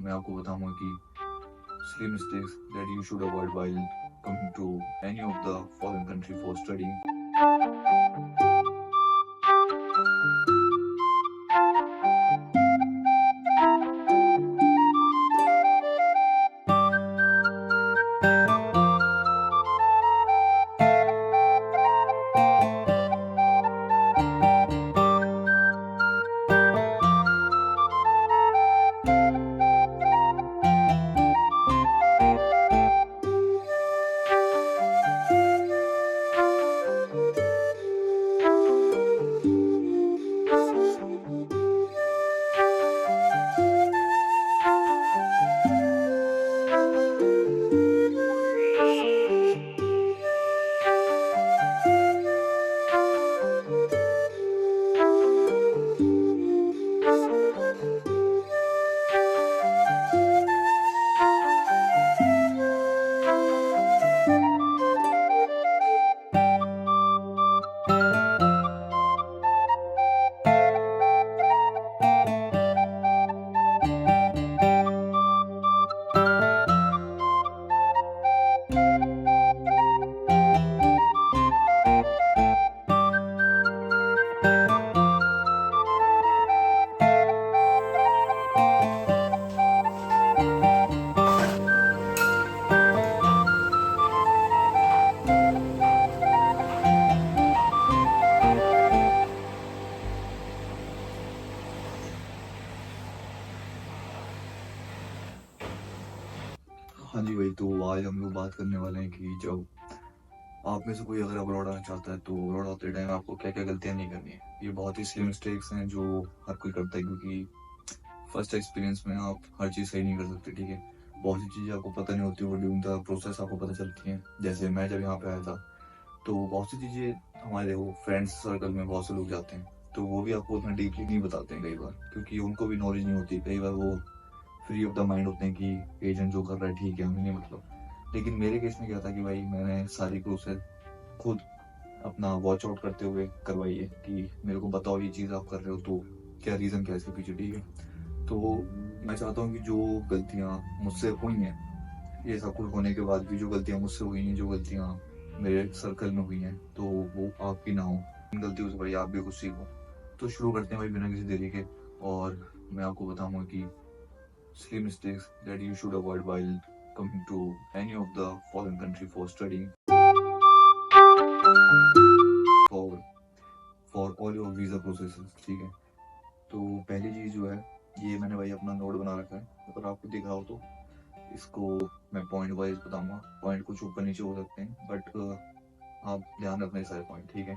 मैं आपको बताऊंगा कि 3 mistakes that you should avoid while coming to any of the foreign country for studying. हाँ जी भाई, तो आज हम लोग बात करने वाले हैं कि जब आप में से कोई अगर अब्रॉड आना चाहता है तो अब्रॉड आते टाइम आपको क्या क्या गलतियां नहीं करनी है। ये बहुत ही सिली मिस्टेक्स हैं जो हर कोई करता है, क्योंकि फर्स्ट एक्सपीरियंस में आप हर चीज़ सही नहीं कर सकते। ठीक है, बहुत सी चीज़ें आपको पता नहीं होती, वो ड्यूरिंग द प्रोसेस आपको पता चलती हैं। जैसे मैं जब यहाँ पे आया था तो बहुत सी चीज़ें हमारे वो फ्रेंड्स सर्कल में बहुत से लोग जाते हैं, तो वो भी आपको उतना डीपली नहीं बताते हैं कई बार, क्योंकि उनको भी नॉलेज नहीं होती। कई बार वो फ्री ऑफ द माइंड होते हैं कि एजेंट जो कर रहा है ठीक है, हमें नहीं मतलब। लेकिन मेरे केस में क्या था कि भाई मैंने सारी प्रोसेस खुद अपना वॉच आउट करते हुए करवाई है कि मेरे को बताओ ये चीज़ आप कर रहे हो तो क्या रीज़न, क्या है इसके पीछे। ठीक है, तो मैं चाहता हूँ कि जो गलतियाँ मुझसे हुई हैं, ये सब कुछ होने के बाद भी जो गलतियाँ मुझसे हुई हैं, जो गलतियाँ मेरे सर्कल में हुई हैं, तो वो आपकी ना हो। इन गलतियों से भाई आप भी कुछ सीखो। तो शुरू करते हैं भाई बिना किसी देरी के। और मैं आपको बताऊंगा कि 3 mistakes that you should avoid while coming to any of the foreign country for studying for for all your visa processes। ठीक है, तो पहली चीज़ जो है, ये मैंने भाई अपना नोट बना रखा है, अगर आपको दिख रहा हो तो इसको मैं पॉइंट वाइज बताऊंगा। पॉइंट कुछ ऊपर नीचे हो सकते हैं, बट आप ध्यान रखना ये सारे पॉइंट। ठीक है,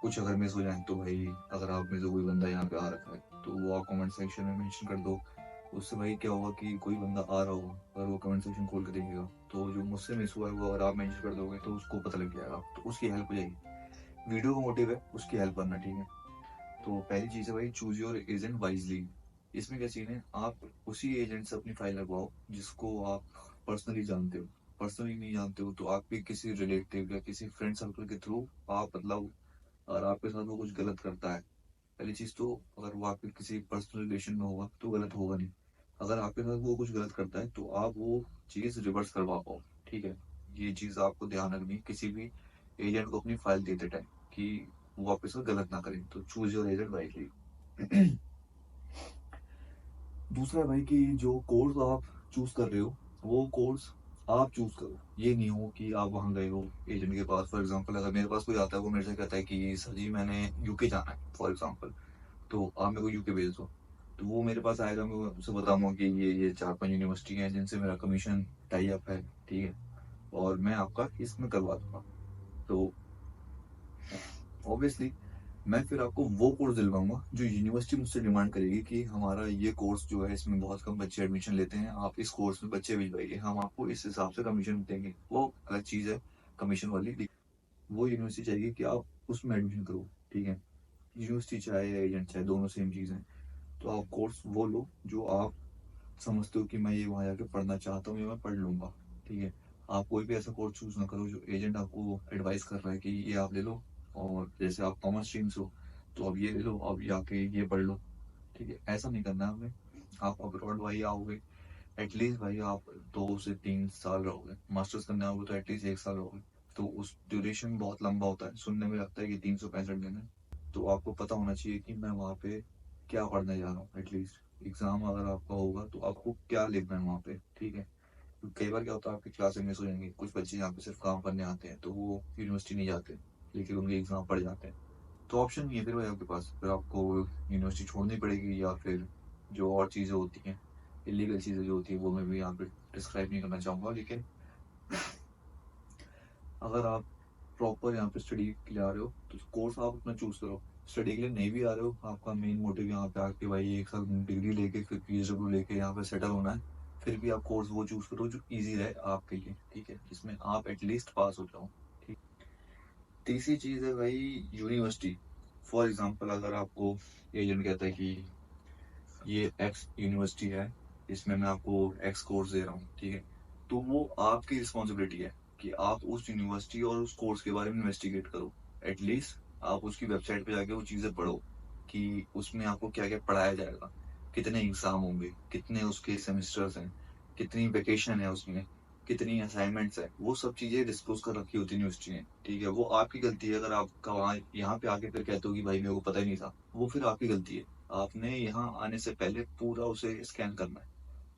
कुछ अगर मिस हो जाए तो भाई, अगर आप में से कोई बंदा यहाँ पे आ रखा है तो वो आप कमेंट सेक्शन में मेंशन कर दो। उससे भाई क्या होगा कि कोई बंदा आ रहा होगा, अगर वो कमेंट सेक्शन खोल के देखेगा तो जो मुझसे मिस हुआ है वो अगर आप मेंशन कर दोगे तो उसको पता लग जाएगा, तो उसकी हेल्प हो जाएगी। वीडियो का मोटिव है उसकी हेल्प करना। ठीक है, तो पहली चीज़ है भाई, चूज योर एजेंट वाइजली। इसमें क्या सीन है, आप उसी एजेंट से अपनी फाइल लगवाओ जिसको आप पर्सनली जानते हो। पर्सनली नहीं जानते हो तो आपके किसी रिलेटिव या किसी फ्रेंड सर्कल के थ्रू आप मतलब, और आपके साथ वो कुछ गलत करता है, पहली चीज तो अगर वो आपके किसी पर्सनल रिलेशन में होगा तो गलत होगा नहीं। अगर आपके साथ वो कुछ गलत करता है तो आप वो चीज रिवर्स करवा पाओ। ठीक है, ये चीज आपको ध्यान रखनी है किसी भी एजेंट को अपनी फाइल देते टाइम, कि वो आपके साथ गलत ना करें। तो चूज योर एजेंट वाइजली। दूसरा है भाई कि जो कोर्स आप चूज कर रहे हो वो कोर्स आप चूज करो। ये नहीं हो कि आप वहां गए हो एजेंट के पास। फॉर एग्जांपल अगर मेरे पास कोई आता है, वो मेरे से कहता है कि सर जी मैंने यूके जाना है फॉर एग्जांपल, तो आप मेरे को यूके भेज दो। तो वो मेरे पास आएगा, मैं उसे बताऊंगा कि ये 4-5 यूनिवर्सिटी हैं जिनसे मेरा कमीशन टाई अप है। ठीक है, और मैं आपका इसमें करवा दूंगा। तो ऑब्वियसली मैं फिर आपको वो कोर्स दिलवाऊंगा जो यूनिवर्सिटी मुझसे डिमांड करेगी कि हमारा ये कोर्स जो है इसमें बहुत कम बच्चे एडमिशन लेते हैं, आप इस कोर्स में बच्चे भिजवाइए, हम आपको इस हिसाब से कमीशन देंगे। वो अलग चीज़ है कमीशन वाली। वो यूनिवर्सिटी चाहिए कि आप उसमें एडमिशन करो। ठीक है, यूनिवर्सिटी चाहे या एजेंट चाहे, दोनों सेम चीज़ है। तो आप कोर्स वो लो जो आप समझते हो कि मैं ये वहाँ जाके पढ़ना चाहता हूँ या मैं पढ़ लूंगा। ठीक है, आप कोई भी ऐसा कोर्स चूज ना करो जो एजेंट आपको एडवाइस कर रहा है कि ये आप ले लो, और जैसे आप कॉमर्स स्ट्रीम से हो तो अब ये ले लो, अब ये आके ये पढ़ लो। ठीक है, ऐसा नहीं करना है हमें। आप अब्रॉड भाई आओगे एटलीस्ट भाई आप 2 से 3 साल रहोगे, मास्टर्स करने आओगे तो एटलीस्ट 1 साल रहोगे। तो उस ड्यूरेशन बहुत लंबा होता है, सुनने में लगता है कि 365 दिन है। तो आपको पता होना चाहिए कि मैं वहाँ पे क्या पढ़ने जा रहा हूँ। एटलीस्ट एग्जाम अगर आपका होगा तो आपको क्या लिखना है वहाँ पे, ठीक है। क्योंकि कई बार क्या होता है आपकी क्लासेस मिस हो जाएंगी, कुछ बच्चे यहाँ पे सिर्फ काम करने आते हैं तो वो यूनिवर्सिटी नहीं जाते, लेकिन उनके एग्जाम पड़ जाते हैं। तो ऑप्शन नहीं है फिर भाई आपके पास, फिर आपको यूनिवर्सिटी छोड़नी पड़ेगी, या फिर जो और चीज़ें होती हैं, इलीगल चीज़ें जो होती है, वो मैं भी यहाँ पे डिस्क्राइब नहीं करना चाहूँगा। लेकिन अगर आप प्रॉपर यहाँ पे स्टडी के लिए आ रहे हो तो कोर्स आप अपना चूज करो। स्टडी के लिए नहीं भी आ रहे हो, आपका मेन मोटिव यहाँ पे आके भाई 1 साल डिग्री लेके फिर PhD लेके यहाँ पे सेटल होना है, फिर भी आप कोर्स वो चूज करो जो इजी रहे आपके लिए, ठीक है, जिसमें आप एटलीस्ट पास हो जाओ। ठीक। तीसरी चीज़ है भाई यूनिवर्सिटी। फॉर एग्जाम्पल अगर आपको एजेंट कहता है कि ये एक्स यूनिवर्सिटी है, इसमें मैं आपको एक्स कोर्स दे रहा हूँ, ठीक है, तो वो आपकी रिस्पॉन्सिबिलिटी है कि आप उस यूनिवर्सिटी और उस कोर्स के बारे में इन्वेस्टिगेट करो। एटलीस्ट आप उसकी वेबसाइट पे जाके वो चीज़ें पढ़ो कि उसमें आपको क्या क्या पढ़ाया जाएगा, कितने एग्जाम होंगे, कितने उसके सेमेस्टर्स हैं, कितनी वेकेशन है उसमें, कितनी असाइनमेंट्स है, वो सब चीज़ें डिस्क्लोज कर रखी होती है यूनिवर्सिटी ने, ठीक है। वो आपकी गलती है अगर आपका वहाँ यहाँ पे आके फिर कहते हो कि भाई मेरे को पता ही नहीं था, वो फिर आपकी गलती है। आपने यहाँ आने से पहले पूरा उसे स्कैन करना है,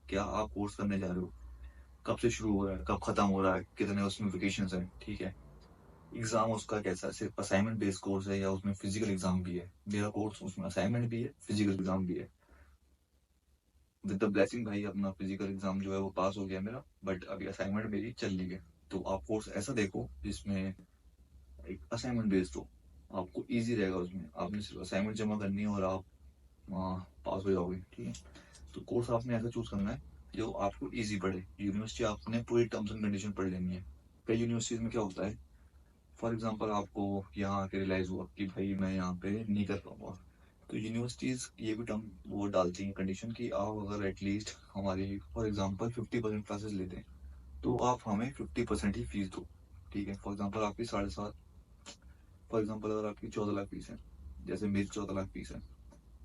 क्या आप कोर्स करने जा रहे हो, कब से शुरू हो रहा है, कब खत्म हो रहा है, कितने उसमें वेकेशन है, ठीक है। एग्जाम उसका कैसा है, सिर्फ असाइनमेंट बेस्ड कोर्स है या उसमें फिजिकल एग्जाम भी है। मेरा कोर्स उसमें असाइनमेंट भी है, फिजिकल एग्जाम भी है। विद द ब्लेसिंग भाई अपना फिजिकल एग्जाम जो है वो पास हो गया मेरा, बट अभी असाइनमेंट मेरी चल रही है। तो आप कोर्स ऐसा देखो जिसमें एक असाइनमेंट बेस्ड हो, आपको इजी रहेगा, उसमें आपने सिर्फ असाइनमेंट जमा करनी है और आप पास हो जाओगे, ठीक है। तो कोर्स आपने ऐसा चूज करना है जो आपको इजी पड़े। यूनिवर्सिटी आपने पूरी टर्म्स एंड कंडीशन पढ़ लेनी है। कई यूनिवर्सिटीज में क्या होता है, फॉर एग्जाम्पल आपको यहाँ आके रियलाइज हुआ कि भाई मैं यहाँ पे नहीं कर पाऊंगा, तो यूनिवर्सिटीज ये भी टर्म वो डालती हैं कंडीशन कि आप अगर एटलीस्ट हमारी फॉर एग्जाम्पल 50% क्लासेस लेते हैं तो आप हमें 50% ही फीस दो, ठीक है। फॉर एग्जाम्पल आपकी 7.5, फॉर एग्जाम्पल अगर आपकी 14 लाख फीस है, जैसे मेरी 14 लाख फीस है,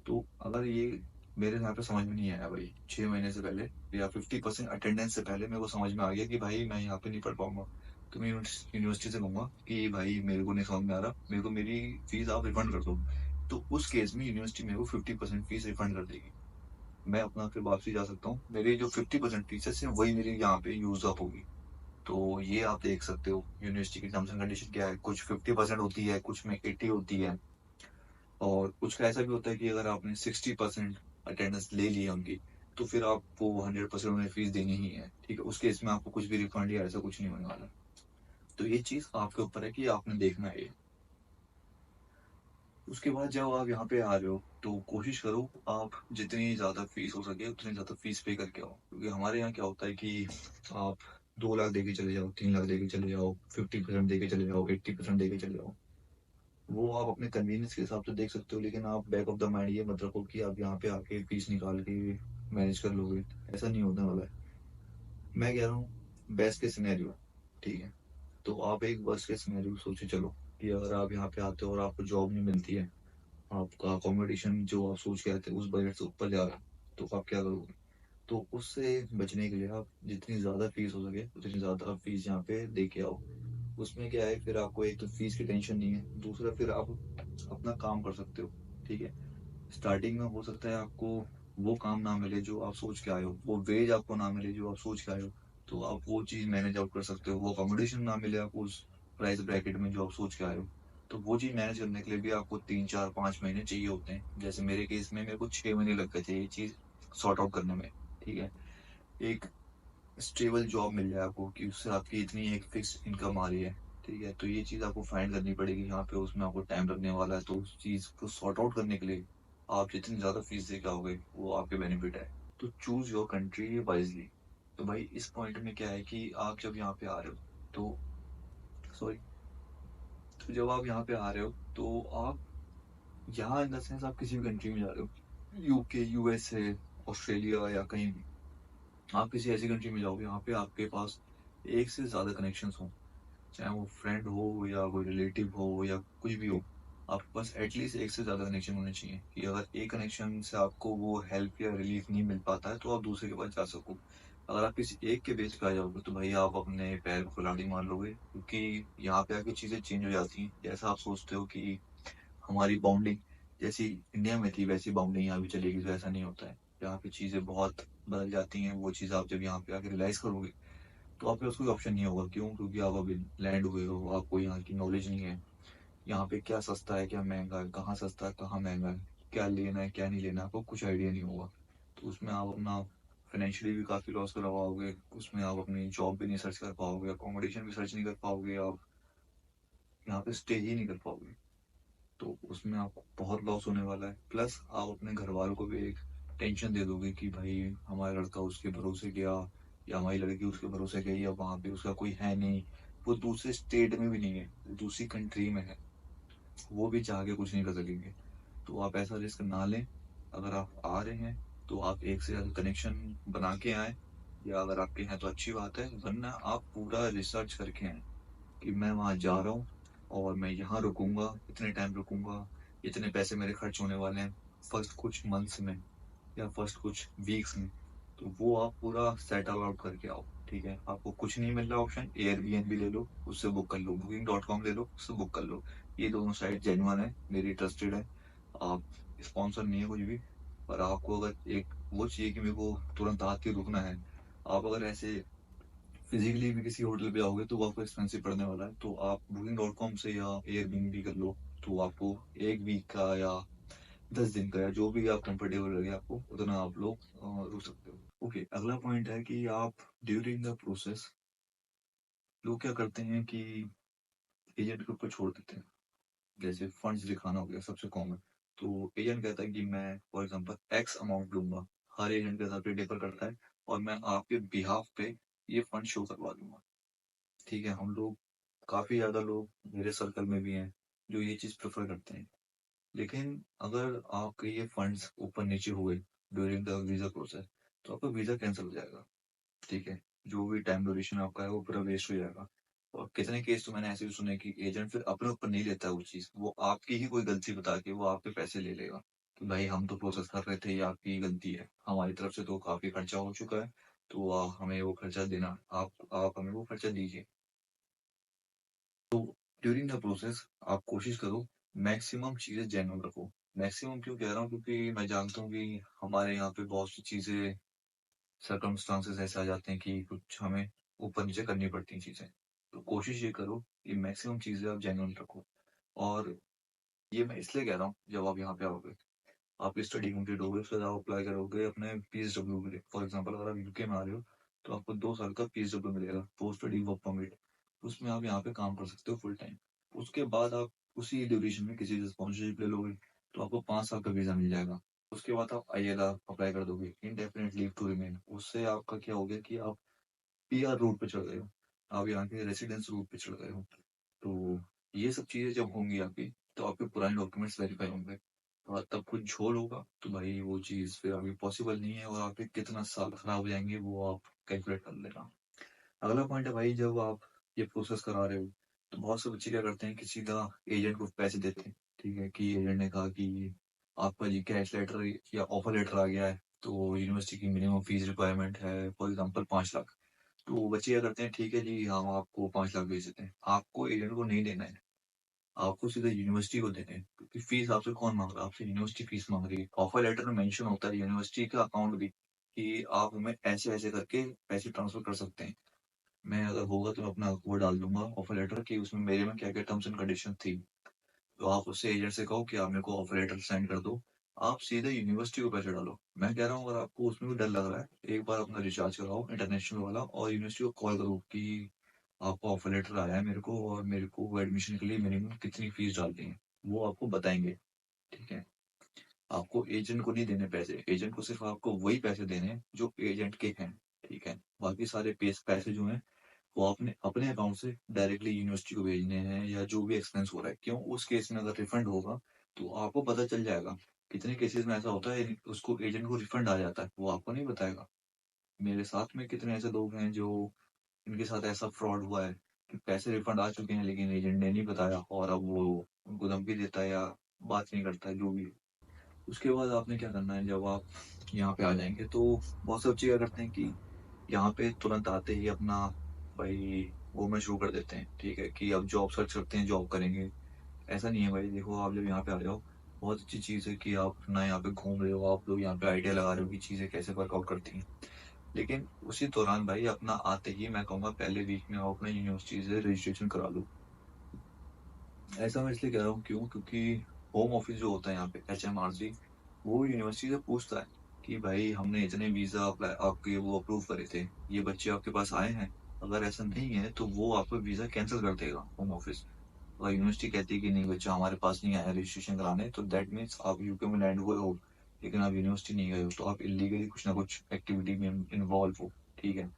तो अगर ये मेरे यहाँ पे समझ में नहीं आया भाई 6 महीने से पहले, या 50% अटेंडेंस से पहले मेरे को समझ में आ गया कि भाई मैं यहाँ पे नहीं पढ़ पाऊंगा, तो मैं यूनिवर्सिटी से कहूंगा कि भाई मेरे को नहीं समझ में आ रहा, मेरे को मेरी फीस आप रिफंड कर दो। तो उस केस में यूनिवर्सिटी मेरे को 50% फीस रिफंड कर देगी, मैं अपना फिर वापसी जा सकता हूँ, मेरी जो 50% फीस है वही मेरी यहाँ पे यूज अप होगी। तो ये आप देख सकते हो यूनिवर्सिटी की टर्म्स एंड कंडीशन क्या है, कुछ 50% होती है, कुछ में 80 होती है, और कुछ का ऐसा भी होता है कि अगर आपने 60% अटेंडेंस ले ली है उनकी, तो फिर आपको 100% उन्हें फीस देनी ही है, ठीक है। उस केस में आपको कुछ भी रिफंड या ऐसा कुछ नहीं होने वाला। तो ये चीज आपके ऊपर है कि आपने देखना है ये। उसके बाद जब आप यहाँ पे आ रहे हो तो कोशिश करो आप जितनी ज्यादा फीस हो सके उतनी ज्यादा फीस पे करके आओ, क्योंकि हमारे यहाँ क्या होता है कि आप 2 लाख दे के चले जाओ, 3 लाख दे के चले जाओ, 50% दे के चले जाओ, 80% दे के चले जाओ, वो आप अपने कन्वीनियंस के हिसाब से देख सकते हो, लेकिन आप बैक ऑफ द माइंड ये मत रखो कि आप यहाँ पे आके फीस निकाल के मैनेज कर लोगे, ऐसा नहीं होने वाला है। मैं कह रहा हूँ बेस्ट के सिनेरियो, ठीक है। तो आप एक वर्स्ट के सिनेरियो सोचे चलो कि अगर आप यहाँ पे आते हो और आपको जॉब नहीं मिलती है, आपका अकोमोडेशन जो आप सोच के आए थे उस बजट से ऊपर जा रहा है, तो आप क्या करोगे। तो उससे बचने के लिए आप जितनी ज़्यादा फीस हो सके उतनी ज़्यादा फीस यहाँ पे दे के आओ। उसमें क्या है, फिर आपको एक तो फीस की टेंशन नहीं है, दूसरा फिर आप अपना काम कर सकते हो, ठीक है। स्टार्टिंग में हो सकता है आपको वो काम ना मिले जो आप सोच के आए हो, वो वेज आपको ना मिले जो आप सोच के आए हो, तो आप वो चीज़ मैनेज आउट कर सकते हो। वो अकोमोडेशन ना मिले आपको उस प्राइस ब्रैकेट में जो आप सोच के आए हो, तो वो चीज़ मैनेज करने के लिए भी आपको 3 4 5 महीने चाहिए होते हैं। जैसे मेरे केस में मेरे को 6 महीने लग गए थे ये चीज़ सॉर्ट आउट करने में, ठीक है। एक स्टेबल जॉब मिल जाए आपको कि उससे आपकी इतनी एक फिक्स इनकम आ रही है, ठीक है, तो ये चीज़ आपको फाइंड करनी पड़ेगी यहाँ पे, उसमें आपको टाइम लगने वाला है। तो उस चीज़ को सॉर्ट आउट करने के लिए आप जितनी ज़्यादा फीस दे के आओगे वो आपके बेनिफिट है। तो चूज योर कंट्री वाइजली। तो भाई इस पॉइंट में क्या है कि आप जब यहाँ पे आ रहे हो तो सॉरी, तो जब आप यहाँ पे आ रहे हो तो आप यहाँ इन द सेंस आप किसी भी कंट्री में जा रहे हो, UK USA ऑस्ट्रेलिया या कहीं भी, आप किसी ऐसी कंट्री में जाओगे यहाँ पे आपके पास एक से ज़्यादा कनेक्शंस हों, चाहे वो फ्रेंड हो या कोई रिलेटिव हो या कुछ भी हो, आपके पास एटलीस्ट एक से ज़्यादा कनेक्शन होने चाहिए कि अगर एक कनेक्शन से आपको वो हेल्प या रिलीफ नहीं मिल पाता है तो आप दूसरे के पास जा सको। अगर आप किसी एक के बेस पे आ जाओगे तो भाई आप अपने पैर को कुल्हाड़ी मार लोगे, क्योंकि यहाँ पे आके चीज़ें चेंज हो जाती हैं। जैसा आप सोचते हो कि हमारी बाउंडिंग जैसी इंडिया में थी वैसी बाउंडिंग यहाँ भी चलेगी, तो ऐसा नहीं होता है। यहाँ पे चीज़ें बहुत बदल जाती हैं। वो चीज़ आप जब यहाँ पे आके रियलाइज़ करोगे तो आपके पास कोई ऑप्शन नहीं होगा। क्यों? क्योंकि आप अभी लैंड हुए हो, आपको यहाँ की नॉलेज नहीं है। यहाँ पे क्या सस्ता है, क्या महँगा है, कहाँ सस्ता है, कहाँ महँगा है, क्या लेना है, क्या नहीं लेना है, आपको कुछ आइडिया नहीं होगा। तो उसमें आप अपना फाइनेंशियली भी काफ़ी लॉस कर पाओगे, उसमें आप अपनी जॉब भी नहीं सर्च कर पाओगे, अकोमोडेशन भी सर्च नहीं कर पाओगे, आप यहाँ पे स्टे ही नहीं कर पाओगे। तो उसमें आपको बहुत लॉस होने वाला है। प्लस आप अपने घर वालों को भी एक टेंशन दे दोगे कि भाई हमारा लड़का उसके भरोसे गया या हमारी लड़की उसके भरोसे गई, अब वहाँ पे उसका कोई है नहीं, वो दूसरे स्टेट में भी नहीं है, वो दूसरी कंट्री में है, वो भी चाह के कुछ नहीं कर सकेंगे। तो आप ऐसा रिस्क ना लें। अगर आप आ रहे हैं तो आप एक से ज़्यादा कनेक्शन बना के आए, या अगर आपके हैं तो अच्छी बात है, वरना आप पूरा रिसर्च करके आए कि मैं वहाँ जा रहा हूँ और मैं यहाँ रुकूंगा, इतने टाइम रुकूंगा, इतने पैसे मेरे खर्च होने वाले हैं फर्स्ट कुछ मंथ्स में या फर्स्ट कुछ वीक्स में। तो वो आप पूरा सेटल आउट करके आओ। ठीक है, आपको कुछ नहीं मिल रहा ऑप्शन, एयरबीएनबी ले लो, उससे बुक कर लो, booking.com ले लो, उससे बुक कर लो। ये दोनों साइट जेन्युइन है, मेरी ट्रस्टेड है। आप स्पॉन्सर नहीं है कुछ भी, पर आपको अगर एक वो चाहिए कि मेरे को तुरंत आके रुकना है, आप अगर ऐसे फिजिकली भी किसी होटल पे आओगे तो वो आपको एक्सपेंसिव पड़ने वाला है। तो आप booking.com से या एयरबीएनबी कर लो, तो आपको एक वीक का या 10 दिन का या जो भी आप कंफर्टेबल लगे आपको उतना आप लोग रुक सकते हो। ओके, अगला पॉइंट है कि आप ड्यूरिंग द प्रोसेस लोग क्या करते हैं कि एजेंट के ऊपर छोड़ देते हैं। जैसे फंड्स दिखाना हो गया सबसे कॉमन। तो एजेंट कहता है कि मैं फॉर एग्जांपल एक्स अमाउंट लूंगा, हर एजेंट के साथ डिफर करता है, और मैं आपके बिहाफ पे ये फंड शो करवा दूंगा। ठीक है, हम लोग काफी ज्यादा लोग मेरे सर्कल में भी हैं जो ये चीज प्रेफर करते हैं। लेकिन अगर आपके ये फंड्स ऊपर नीचे हुए ड्यूरिंग द वीजा प्रोसेस तो आपका वीजा कैंसिल हो जाएगा। ठीक है, जो भी टाइम ड्यूरेशन आपका है वो पूरा वेस्ट हो जाएगा। और कितने केस तो मैंने ऐसे भी सुने कि एजेंट फिर अपने ऊपर नहीं लेता वो चीज़, वो आपकी ही कोई गलती बता के वो आपके पैसे ले लेगा कि भाई हम तो प्रोसेस कर रहे थे, ये आपकी ही गलती है, हमारी तरफ से तो काफी खर्चा हो चुका है, तो हमें वो खर्चा देना, आप हमें वो खर्चा दीजिए। तो ड्यूरिंग द प्रोसेस आप कोशिश करो मैक्सिमम चीजें जेन्युइन रखो। मैक्सिमम क्यों कह रहा हूँ, क्योंकि मैं जानता हूँ कि हमारे यहाँ पे बहुत सी चीजें सर्कमस्टांसेस ऐसे आ जाते हैं कि कुछ हमें ऊपर नीचे करनी पड़ती हैं चीजें। तो कोशिश ये करो कि मैक्सिमम चीजें आप जेन्युइन रखो। और ये मैं इसलिए कह रहा हूँ, जब आप यहाँ पे आओगे आपकी स्टडी कंप्लीट होगी, उसके बाद आप अप्लाई करोगे अपने पीएसडब्ल्यू के लिए। फॉर एग्जांपल अगर आप यूके में आ रहे हो तो आपको 2 साल का पीएसडब्ल्यू मिलेगा, पोस्ट स्टडी वर्क परमिट। उसमें आप यहाँ पे काम कर सकते हो फुल टाइम। उसके बाद आप उसी ड्यूरेशन में किसी से स्पॉन्सरशिप ले लोगे तो आपको 5 साल का वीजा मिल जाएगा। उसके बाद आप आईएलआर अप्लाई कर दोगे, इंडेफिनिट लीव टू रिमेन। उससे आपका क्या हो गया कि आप पीआर रूट पे चढ़ गए हो, आप यहाँ के रेसिडेंस रूट पे चढ़ गए हो। तो ये सब चीजें जब होंगी आपकी तो आपके पुराने डॉक्यूमेंट्स वेरीफाई होंगे, और तब कुछ झोल होगा तो भाई वो चीज फिर अभी पॉसिबल नहीं है, और आपके कितना साल खराब हो जाएंगे वो आप कैलकुलेट कर लेना। अगला पॉइंट है भाई, जब आप ये प्रोसेस करा रहे हो तो बहुत से बच्चे क्या करते हैं कि सीधा एजेंट को पैसे देते हैं। ठीक है, कि एजेंट ने कहा कि आपका जी कैश लेटर या ऑफर लेटर आ गया है, तो यूनिवर्सिटी की मिनिमम फीस रिक्वायरमेंट है फॉर एग्जाम्पल 5 लाख। तो वो बच्चे क्या करते हैं, ठीक है जी हम आपको 5 लाख भेज देते हैं, आपको एजेंट को नहीं देना है, आपको सीधा यूनिवर्सिटी को देने हैं, क्योंकि फीस आपसे कौन मांग रहा है, आपसे यूनिवर्सिटी फीस मांग रही है। ऑफर लेटर में मेंशन होता है यूनिवर्सिटी का अकाउंट भी कि आप हमें ऐसे ऐसे करके पैसे ट्रांसफर कर सकते हैं। मैं अगर होगा तो मैं अपना वो डाल दूंगा ऑफर लेटर की, उसमें मेरे में क्या क्या टर्म्स एंड कंडीशन थी। तो आप उससे एजेंट से कहो कि आप मेरे को ऑफर लेटर सेंड कर दो, आप सीधे यूनिवर्सिटी को पैसे डालो। मैं कह रहा हूँ अगर आपको उसमें भी डर लग रहा है, एक बार अपना रिचार्ज कराओ इंटरनेशनल वाला और यूनिवर्सिटी को कॉल करो कि आपको ऑफर लेटर आया है मेरे को, और मेरे को वो एडमिशन के लिए मिनिमम कितनी फीस डालनी है वो आपको बताएंगे। ठीक है, आपको एजेंट को नहीं देने पैसे, एजेंट को सिर्फ आपको वही पैसे देने हैं जो एजेंट के हैं। ठीक है, बाकी सारे पैसे जो हैं वो आपने अपने अकाउंट से डायरेक्टली यूनिवर्सिटी को भेजने हैं, या जो भी एक्सपेंस हो रहा है। क्यों? उस केस में अगर रिफंड होगा तो आपको पता चल जाएगा। कितने केसेस में ऐसा होता है उसको एजेंट को रिफंड आ जाता है, वो आपको नहीं बताएगा। मेरे साथ में कितने ऐसे लोग हैं जो इनके साथ ऐसा फ्रॉड हुआ है कि पैसे रिफंड आ चुके हैं लेकिन एजेंट ने नहीं बताया और अब वो उनको धमकी देता है या बात नहीं करता है, जो भी है। उसके बाद आपने क्या करना है, जब आप यहाँ पे आ जाएंगे तो बहुत से बच्चे क्या करते हैं कि यहाँ पे तुरंत आते ही अपना भाई घूमना शुरू कर देते हैं, ठीक है, कि अब जॉब सर्च करते हैं, जॉब करेंगे। ऐसा नहीं है भाई, देखो आप जब यहाँ पे आ रहे हो, बहुत अच्छी चीज़ है कि आप अपना यहाँ पे घूम रहे हो, आप लोग यहाँ पे आइडिया लगा रहे हो कि चीज़ें कैसे वर्कआउट करती हैं। लेकिन उसी दौरान भाई अपना आते ही मैं कहूँगा पहले वीक में आप अपना यूनिवर्सिटी से रजिस्ट्रेशन करा लो। ऐसा मैं इसलिए कह रहा हूँ, क्यों, क्योंकि होम ऑफिस जो होता है यहाँ पे HMRC, वो यूनिवर्सिटी से पूछता है कि भाई हमने इतने वीज़ा अप्लाई आपके वो अप्रूव करे थे, ये बच्चे आपके पास आए हैं। अगर ऐसा नहीं है तो वो आपका वीज़ा कैंसिल कर देगा होम ऑफिस। अगर यूनिवर्सिटी कहती है कि नहीं बच्चा हमारे पास नहीं आया रजिस्ट्रेशन कराने, तो दैट मीन्स आप यूके में लैंड हुए हो लेकिन आप यूनिवर्सिटी नहीं गए हो, तो आप इलीगली कुछ ना कुछ एक्टिविटी में इन्वॉल्व हो, ठीक है।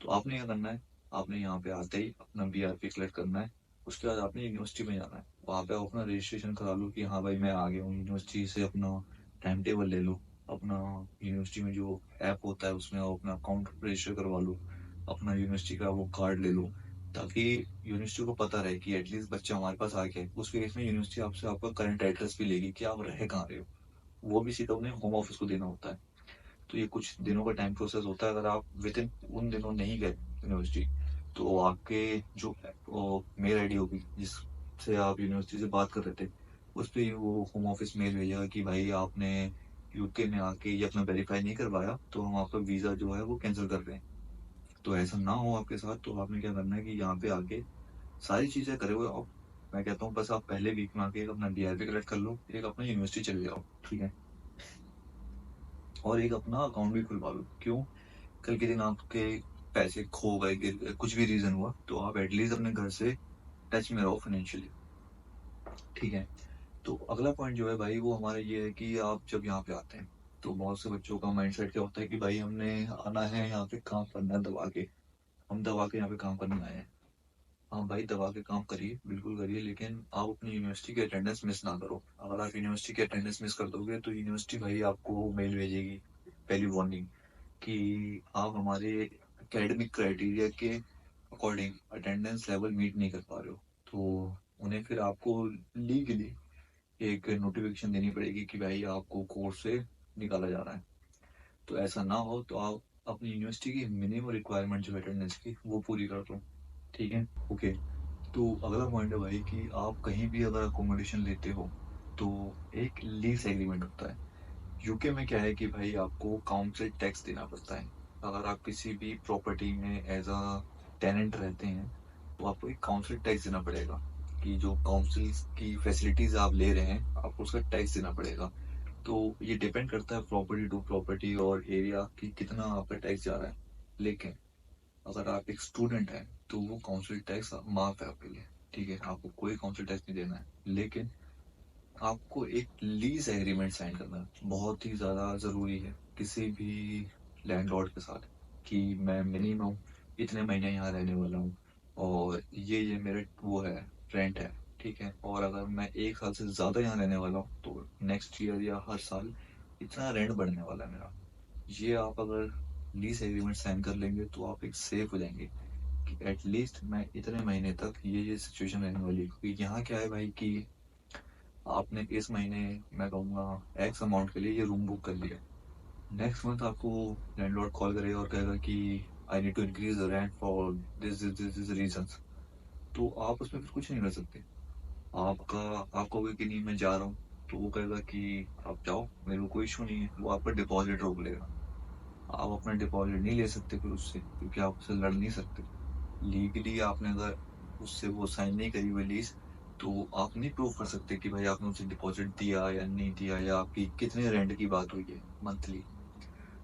तो आपने क्या करना है, आपने यहाँ पे आते ही अपना BRP कलेक्ट करना है। उसके बाद आपने यूनिवर्सिटी में जाना है, वहाँ पे आप अपना रजिस्ट्रेशन करा लो कि हाँ भाई मैं आ गया हूँ यूनिवर्सिटी से, अपना टाइम टेबल ले लो, अपना यूनिवर्सिटी में जो ऐप होता है उसमें आप अपना अकाउंट रजिस्टर करवा लो, अपना यूनिवर्सिटी का वो कार्ड ले लो, ताकि यूनिवर्सिटी को पता रहे कि एटलीस्ट बच्चा हमारे पास आ गया है। उस केस में यूनिवर्सिटी आपसे आपका करंट एड्रेस भी लेगी कि आप रह कहाँ रहे हो, वो भी सीधा उन्हें होम ऑफिस को देना होता है। तो ये कुछ दिनों का टाइम प्रोसेस होता है, अगर आप विद इन उन दिनों नहीं गए यूनिवर्सिटी, तो आपके जो मेल आईडी होगी जिससे आप यूनिवर्सिटी से बात कर रहे थे, उस पर वो होम ऑफिस मेल भेजेगा कि भाई आपने यूके में आके ये अपना वेरीफाई नहीं करवाया, तो हम आपका वीज़ा जो है वो कैंसिल कर रहे हैं। तो ऐसा ना हो आपके साथ, तो आपने क्या करना है कि यहाँ पे आके सारी चीज़ें करे हुए आप, मैं कहता हूँ बस आप पहले वीक में आके एक अपना BRP कलेक्ट कर लो, एक अपना यूनिवर्सिटी चले जाओ, ठीक है, और एक अपना अकाउंट भी खुलवा लो। क्यों, कल के दिन आपके पैसे खो गए, गिर गए, कुछ भी रीजन हुआ, तो आप एटलीस्ट अपने घर से टच में रहो फाइनेंशियली, ठीक है। तो अगला पॉइंट जो है भाई वो हमारा ये है कि आप जब यहाँ पे आते हैं, तो बहुत से बच्चों का माइंडसेट क्या होता है कि भाई हमने आना है यहाँ पे काम करना है दबा के, हम दबा के यहाँ पे काम करने आए हैं। हाँ भाई दबा के काम करिए, बिल्कुल करिए, लेकिन आप अपनी यूनिवर्सिटी की अटेंडेंस मिस ना करो। अगर आप यूनिवर्सिटी की अटेंडेंस मिस कर दोगे तो यूनिवर्सिटी भाई आपको मेल भेजेगी, पहली वार्निंग, कि आप हमारे एकेडमिक क्राइटेरिया के अकॉर्डिंग अटेंडेंस लेवल मीट नहीं कर पा रहे हो। तो उन्हें फिर आपको लीगली एक नोटिफिकेशन देनी पड़ेगी कि भाई आपको कोर्स से निकाला जा रहा है। तो ऐसा ना हो तो आप अपनी यूनिवर्सिटी की मिनिमम रिक्वायरमेंट जो अटेंडेंस की वो पूरी कर दो, ठीक है, ओके। तो अगला पॉइंट है भाई कि आप कहीं भी अगर अकोमोडेशन लेते हो तो एक लीज एग्रीमेंट होता है। यूके में क्या है कि भाई आपको काउंसिल टैक्स देना पड़ता है। अगर आप किसी भी प्रॉपर्टी में एज अ टेनेंट रहते हैं तो आपको एक काउंसिल टैक्स देना पड़ेगा, कि जो काउंसिल की फैसिलिटीज आप ले रहे हैं आपको उसका टैक्स देना पड़ेगा। तो ये डिपेंड करता है प्रॉपर्टी टू प्रॉपर्टी और एरिया कि कितना आपका टैक्स जा रहा है। लेकिन अगर आप एक स्टूडेंट हैं तो वो काउंसिल टैक्स माफ है आपके लिए, ठीक है, आपको कोई काउंसिल टैक्स नहीं देना है। लेकिन आपको एक लीज एग्रीमेंट साइन करना बहुत ही ज़्यादा ज़रूरी है किसी भी लैंडलॉर्ड के साथ, कि मैं मिनिमम इतने महीने यहाँ रहने वाला हूँ और ये मेरे वो है, रेंट है, ठीक है, और अगर मैं 1 साल से ज़्यादा यहाँ रहने वाला हूँ तो नेक्स्ट ईयर या हर साल इतना रेंट बढ़ने वाला है मेरा। ये आप अगर लीज एग्रीमेंट साइन कर लेंगे तो आप एक सेफ हो जाएंगे कि एटलीस्ट मैं इतने महीने तक ये सिचुएशन रहने वाली है। क्योंकि यहाँ क्या है भाई कि आपने इस महीने, मैं कहूँगा एक्स अमाउंट के लिए ये रूम बुक कर लिया, नेक्स्ट मंथ आपको लैंडलॉर्ड कॉल करेगा और कहेगा कि I need to increase the rent for this reasons. तो आप उसमें फिर कुछ नहीं कर सकते। आपका आप कहोगे कि नहीं मैं जा रहा हूँ, तो वो कहेगा कि आप जाओ, मेरे को कोई इशू नहीं है, वो आपका डिपॉजिट रोक लेगा। आप अपना डिपॉजिट नहीं ले सकते फिर उससे, क्योंकि आप उससे लड़ नहीं सकते। लीगली आपने अगर उससे वो साइन नहीं करी हुई लीज, तो आप नहीं प्रूव कर सकते कि भाई आपने उसे डिपॉजिट दिया या नहीं दिया, या आपकी कितने रेंट की बात हुई है मंथली।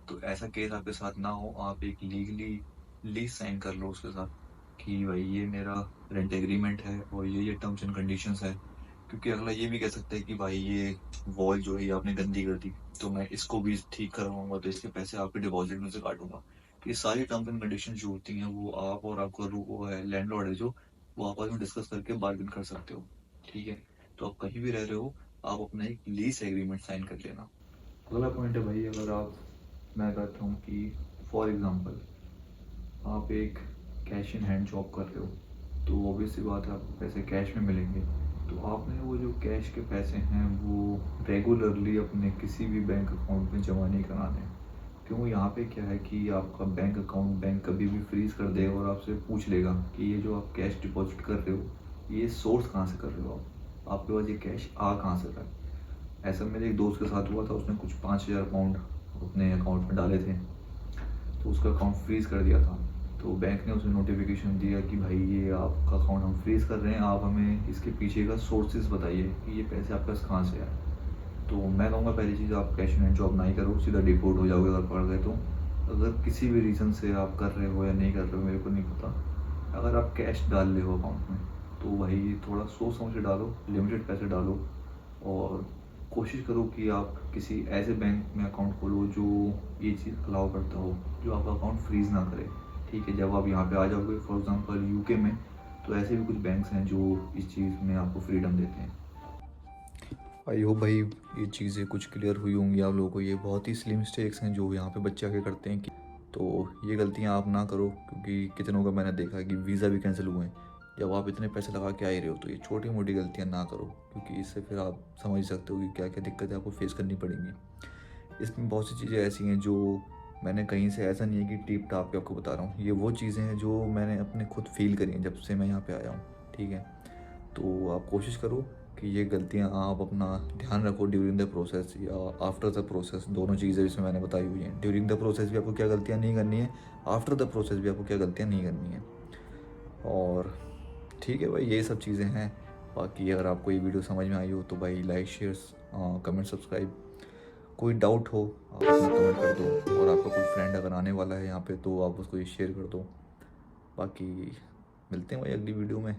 तो ऐसा केस आपके साथ ना हो, आप एक लीगली लीज साइन कर लो उसके साथ कि भाई ये मेरा रेंट एग्रीमेंट है और ये टर्म्स एंड कंडीशंस है। क्योंकि अगला ये भी कह सकता है कि भाई ये वॉल जो है ये आपने गंदी कर दी, तो मैं इसको भी ठीक करवाऊंगा, तो इसके पैसे आपके डिपॉजिट में से काटूंगा। ये सारी टर्म्स एंड कंडीशन जो होती हैं वो आप और आपका वो है लैंडलॉर्ड है जो, वो आपस में डिस्कस करके बार्गेन कर सकते हो, ठीक है। तो आप कहीं भी रह रहे हो, आप अपना एक लीज एग्रीमेंट साइन कर लेना। अगला पॉइंट है भाई, अगर आप, मैं कहता हूँ कि फॉर एग्जांपल आप एक कैश इन हैंड जॉब कर रहे हो, तो ऑब्वियस सी बात है आपको पैसे कैश में मिलेंगे। तो आपने वो जो कैश के पैसे हैं वो रेगुलरली अपने किसी भी बैंक अकाउंट में जमा नहीं कराने हैं। क्यों, यहाँ पे क्या है कि आपका बैंक अकाउंट बैंक कभी भी फ्रीज़ कर देगा और आपसे पूछ लेगा कि ये जो आप कैश डिपॉजिट कर रहे हो ये सोर्स कहाँ से कर रहे हो आप, आपके पास ये कैश आ कहाँ से रहा है। ऐसा मेरे एक दोस्त के साथ हुआ था, उसने कुछ 5,000 पाउंड अपने अकाउंट में डाले थे, तो उसका अकाउंट फ्रीज़ कर दिया था। तो बैंक ने उसे नोटिफिकेशन दिया कि भाई ये आपका अकाउंट हम फ्रीज़ कर रहे हैं, आप हमें इसके पीछे का सोर्सेज बताइए कि ये पैसे आपके पास कहाँ से आए। तो मैं कहूँगा पहली चीज़, आप कैश में जॉब नहीं करो, सीधा डिपोर्ट हो जाओगे अगर पड़ गए तो। अगर किसी भी रीज़न से आप कर रहे हो या नहीं कर रहे हो मेरे को नहीं पता, अगर आप कैश डाल रहे हो अकाउंट में तो भाई थोड़ा सोच समझ के डालो, लिमिटेड पैसे डालो, और कोशिश करो कि आप किसी ऐसे बैंक में अकाउंट खोलो जो ये चीज़ अलाउ करता हो, जो आपका अकाउंट फ्रीज़ ना करे। ठीक है, जब आप यहाँ पे आ जाओगे फॉर एग्जांपल यूके में, तो ऐसे भी कुछ बैंक्स हैं जो इस चीज़ में आपको फ्रीडम देते हैं। आई होप भाई ये चीज़ें कुछ क्लियर हुई होंगी आप लोगों को। ये बहुत ही स्लिम मिस्टेक्स हैं जो यहाँ पे बच्चे आके करते हैं कि, तो ये गलतियाँ आप ना करो, क्योंकि कितनों का मैंने देखा कि वीज़ा भी कैंसिल हुए हैं। जब आप इतने पैसे लगा के आ ही रहे हो तो ये छोटी मोटी गलतियाँ ना करो, क्योंकि इससे फिर आप समझ सकते हो कि क्या क्या दिक्कतें आपको फेस करनी पड़ेंगी। इसमें बहुत सी चीज़ें ऐसी हैं जो मैंने कहीं से, ऐसा नहीं है कि टिप टाप के आपको बता रहा हूँ, ये वो चीज़ें हैं जो मैंने अपने खुद फील करी हैं जब से मैं यहाँ पे आया हूँ। ठीक है, तो आप कोशिश करो कि ये गलतियाँ आप अपना ध्यान रखो ड्यूरिंग द प्रोसेस या आफ्टर द प्रोसेस, दोनों चीज़ें इसमें मैंने बताई हुई हैं। ड्यूरिंग द प्रोसेस भी आपको क्या गलतियाँ नहीं करनी है, आफ्टर द प्रोसेस भी आपको क्या गलतियाँ नहीं करनी है। और ठीक है भाई, ये सब चीज़ें हैं। बाकी अगर आपको ये वीडियो समझ में आई हो तो भाई लाइक शेयर कमेंट सब्सक्राइब। कोई डाउट हो आप अपना कमेंट कर दो, और आपका कोई फ्रेंड अगर आने वाला है यहाँ पे तो आप उसको ये शेयर कर दो। बाकी मिलते हैं भाई अगली वीडियो में।